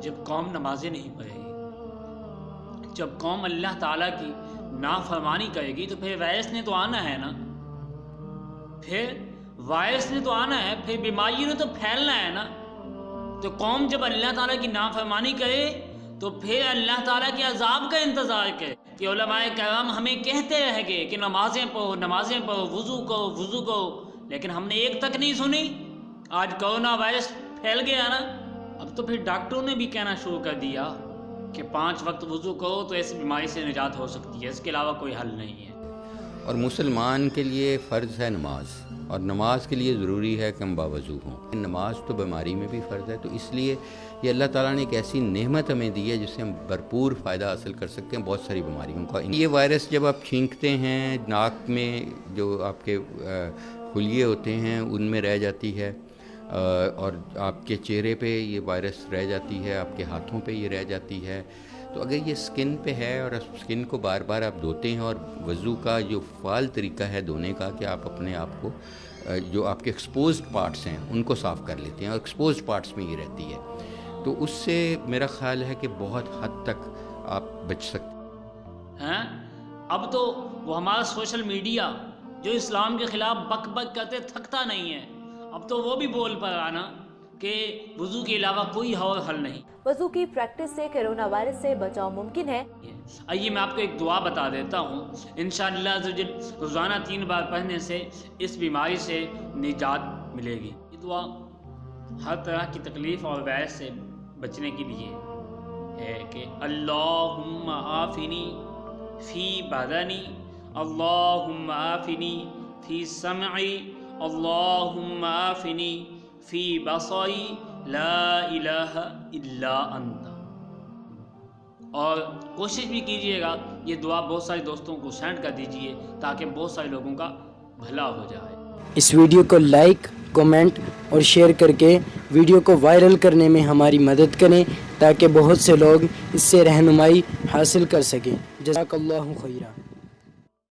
جب قوم نمازیں نہیں پڑھے گی، جب قوم اللہ تعالیٰ کی نافرمانی کرے گی، تو پھر وائرس نے تو آنا ہے نا، پھر وائرس نے تو آنا ہے، پھر بیماری نے تو پھیلنا ہے نا۔ تو قوم جب اللہ تعالیٰ کی نافرمانی کرے تو پھر اللہ تعالیٰ کے عذاب کا انتظار کرے۔ کہ علماء کرام ہمیں کہتے رہ گئے کہ نمازیں پڑھو، نمازیں پڑھو، وضو کرو، وضو کرو، لیکن ہم نے ایک تک نہیں سنی۔ آج کرونا وائرس پھیل گیا نا، اب تو پھر ڈاکٹروں نے بھی کہنا شروع کر دیا کہ 5 وقت وضو کرو تو اس بیماری سے نجات ہو سکتی ہے، اس کے علاوہ کوئی حل نہیں ہے۔ اور مسلمان کے لیے فرض ہے نماز، اور نماز کے لیے ضروری ہے کہ ہم باوضو ہوں۔ نماز تو بیماری میں بھی فرض ہے، تو اس لیے یہ اللہ تعالیٰ نے ایک ایسی نعمت ہمیں دی ہے جس سے ہم بھرپور فائدہ حاصل کر سکتے ہیں بہت ساری بیماریوں کا۔ یہ وائرس جب آپ چھینکتے ہیں، ناک میں جو آپ کے خلیے ہوتے ہیں ان میں رہ جاتی ہے، اور آپ کے چہرے پہ یہ وائرس رہ جاتی ہے، آپ کے ہاتھوں پہ یہ رہ جاتی ہے۔ تو اگر یہ سکن پہ ہے اور سکن کو بار بار آپ دھوتے ہیں، اور وضو کا جو فعال طریقہ ہے دھونے کا کہ آپ اپنے آپ کو جو آپ کے ایکسپوزڈ پارٹس ہیں ان کو صاف کر لیتے ہیں، اور ایکسپوزڈ پارٹس میں یہ رہتی ہے، تو اس سے میرا خیال ہے کہ بہت حد تک آپ بچ سکتے ہیں۔ اب تو وہ ہمارا سوشل میڈیا جو اسلام کے خلاف بک بک کرتے تھکتا نہیں ہے، اب تو وہ بھی بول پڑا نا کہ وضو کے علاوہ کوئی اور حل نہیں۔ وضو کی پریکٹس سے کرونا وائرس سے بچاؤ ممکن ہے۔ آئیے میں آپ کو ایک دعا بتا دیتا ہوں، انشاءاللہ عزوجل روزانہ 3 بار پڑھنے سے اس بیماری سے نجات ملے گی۔ یہ دعا ہر طرح کی تکلیف اور وائرس سے بچنے کے لیے ہے کہ اللہم عافنی فی بدنی، اللہم عافنی فی سمعی، اللہم عافنی فی بصری، لا الہ الا انت۔ اور کوشش بھی کیجئے گا یہ دعا بہت سارے دوستوں کو سینڈ کر دیجئے تاکہ بہت سارے لوگوں کا بھلا ہو جائے۔ اس ویڈیو کو لائک، کومنٹ اور شیئر کر کے ویڈیو کو وائرل کرنے میں ہماری مدد کریں تاکہ بہت سے لوگ اس سے رہنمائی حاصل کر سکیں۔ جزاک اللہ خیرہ۔